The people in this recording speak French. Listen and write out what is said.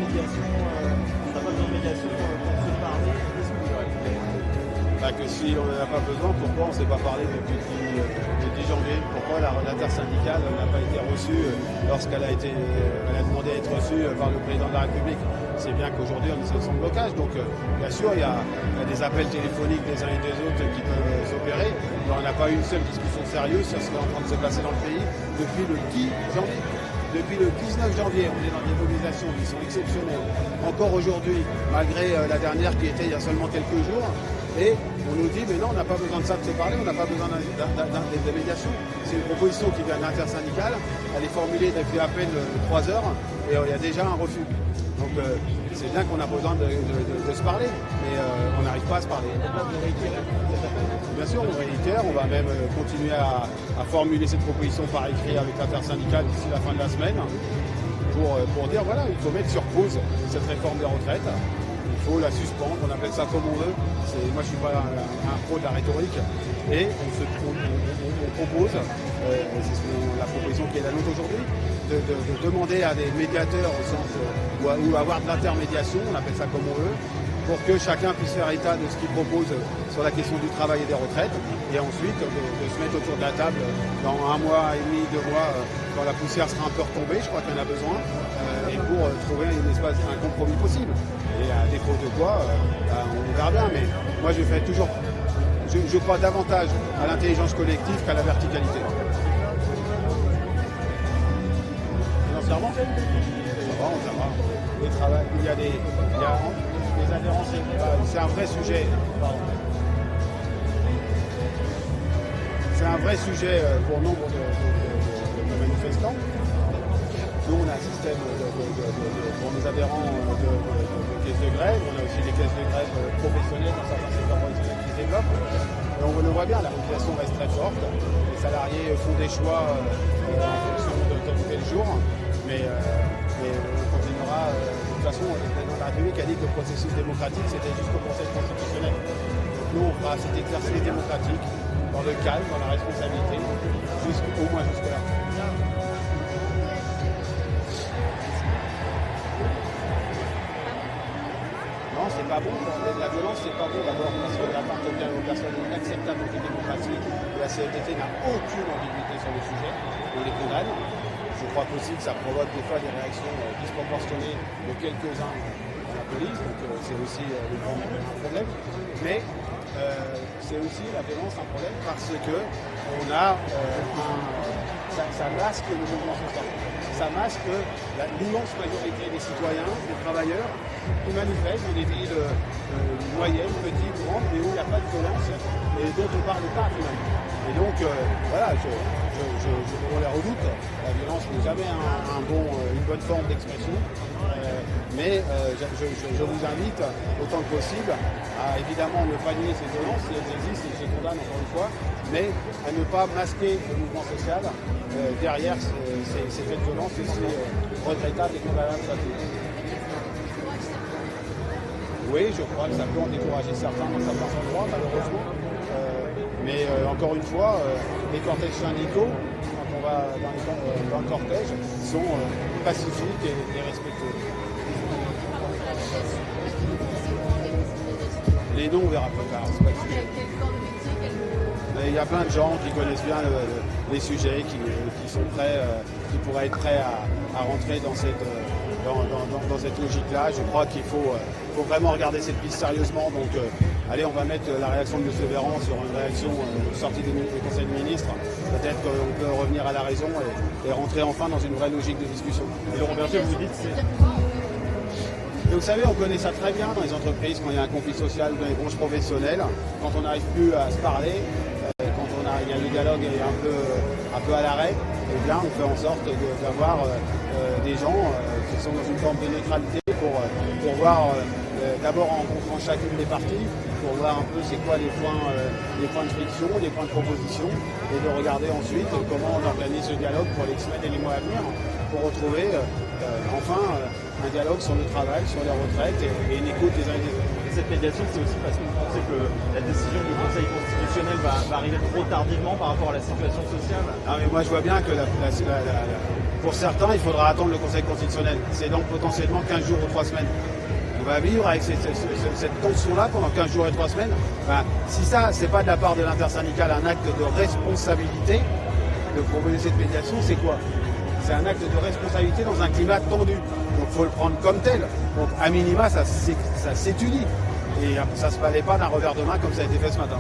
médiation, on n'a pas besoin de médiation pour se parler. Qu'est-ce que vous leur dites? Que si on n'en a pas besoin, pourquoi on ne s'est pas parlé depuis le 10 janvier? Pourquoi l'intersyndicale n'a pas été reçue lorsqu'elle a demandé à être reçue par le président de la République? C'est bien qu'aujourd'hui on est sans blocage, donc bien sûr il y a des appels téléphoniques des uns et des autres qui peuvent s'opérer, mais on n'a pas eu une seule discussion sérieuse sur ce qui est en train de se passer dans le pays depuis le 10 janvier. Depuis le 19 janvier, on est dans des mobilisations qui sont exceptionnelles. Encore aujourd'hui, malgré la dernière qui était il y a seulement quelques jours, et on nous dit, mais non, on n'a pas besoin de ça de se parler, on n'a pas besoin de médiation. C'est une proposition qui vient de l'intersyndicale, elle est formulée depuis à peine 3 heures, et il y a déjà un refus. Donc c'est bien qu'on a besoin de se parler, mais on n'arrive pas à se parler. Bien sûr, on réitère, on va même continuer à formuler cette proposition par écrit avec l'intersyndicale d'ici la fin de la semaine pour dire voilà, il faut mettre sur pause cette réforme des retraites. Il faut la suspendre, on appelle ça comme on veut. Moi, je ne suis pas un pro de la rhétorique. Et on propose, c'est la proposition qui est la nôtre aujourd'hui, de demander à des médiateurs au sens, ou avoir de l'intermédiation, on appelle ça comme on veut, pour que chacun puisse faire état de ce qu'il propose sur la question du travail et des retraites, et ensuite de se mettre autour de la table dans 1 mois et demi, 2 mois, quand la poussière sera un peu retombée, je crois qu'il y en a besoin, et pour trouver un compromis possible. Et à défaut de quoi, on verra bien, mais moi je crois davantage à l'intelligence collective qu'à la verticalité. Financièrement, ça va, on verra. Il y a des adhérents, c'est un vrai sujet. C'est un vrai sujet pour nombre de manifestants. Nous, on a un système pour nos adhérents de caisses de grève. On a aussi des caisses de grève professionnelles dans certains secteurs professionnels qui se développent. Et on le voit bien, la mobilisation reste très forte. Les salariés font des choix en fonction de tel ou tel jour. Mais on continuera. De toute façon, le président de la République a dit que le processus démocratique, c'était jusqu'au Conseil constitutionnel. Donc nous, on fera cet exercice démocratique dans le calme, dans la responsabilité, au moins jusque-là. Non, c'est pas bon. La violence, c'est pas bon d'abord parce que l'atteinte aux personnes est inacceptable dans une démocratie. Et la CFDT n'a aucune ambiguïté sur le sujet. On les condamne. Je crois aussi que ça provoque des fois des réactions disproportionnées de quelques-uns dans la police. Donc c'est aussi un problème. Mais c'est aussi la violence un problème parce que ça masque le mouvement social. Ça masque l'immense majorité des citoyens, des travailleurs qui manifestent dans des villes moyennes, petites, grandes, mais où il n'y a pas de violence et dont on ne parle pas finalement. Et donc voilà, on les redoute. La violence n'est jamais une bonne forme d'expression. Mais je vous invite autant que possible à évidemment ne pas nier ces violences, si elles existent, et je les condamne encore une fois, mais à ne pas masquer le mouvement social derrière ces faits de violence et c'est regrettable et condamnable à tous. Oui, je crois que ça peut en décourager certains dans certains endroits, malheureusement. Mais encore une fois, les cortèges syndicaux, quand on va dans le cortège, sont pacifiques et respectueux. Les noms, on verra plus tard, c'est pas le sujet. Il y a plein de gens qui connaissent bien les sujets, qui sont prêts, qui pourraient être prêts à rentrer dans cette logique-là. Je crois qu'il faut vraiment regarder cette piste sérieusement. Donc, allez, on va mettre la réaction de M. Véran sur une réaction sortie du Conseil des ministres. Peut-être qu'on peut revenir à la raison et rentrer enfin dans une vraie logique de discussion. Et Laurent Berger, vous dites c'est... Et vous savez, on connaît ça très bien dans les entreprises, quand il y a un conflit social, dans les branches professionnelles, quand on n'arrive plus à se parler, quand il y a le dialogue est un peu à l'arrêt, eh bien on fait en sorte d'avoir des gens qui sont dans une forme de neutralité pour voir, d'abord en rencontrant chacune des parties, pour voir un peu c'est quoi les points de friction, les points de proposition, et de regarder ensuite comment on organise ce dialogue pour les semaines et les mois à venir, pour retrouver enfin un dialogue sur le travail, sur les retraites et une écoute des uns et des autres. Et cette médiation, c'est aussi parce que vous pensez que la décision du Conseil constitutionnel va arriver trop tardivement par rapport à la situation sociale? Ah, mais moi je vois bien que Pour certains, il faudra attendre le Conseil constitutionnel. C'est donc potentiellement 15 jours ou 3 semaines. On va vivre avec cette tension-là pendant 15 jours et 3 semaines. Ben, si ça, c'est pas de la part de l'intersyndicale un acte de responsabilité de proposer cette médiation, c'est quoi? C'est un acte de responsabilité dans un climat tendu. Donc il faut le prendre comme tel. Donc à minima, ça s'étudie. Et ça ne se valait pas d'un revers de main comme ça a été fait ce matin.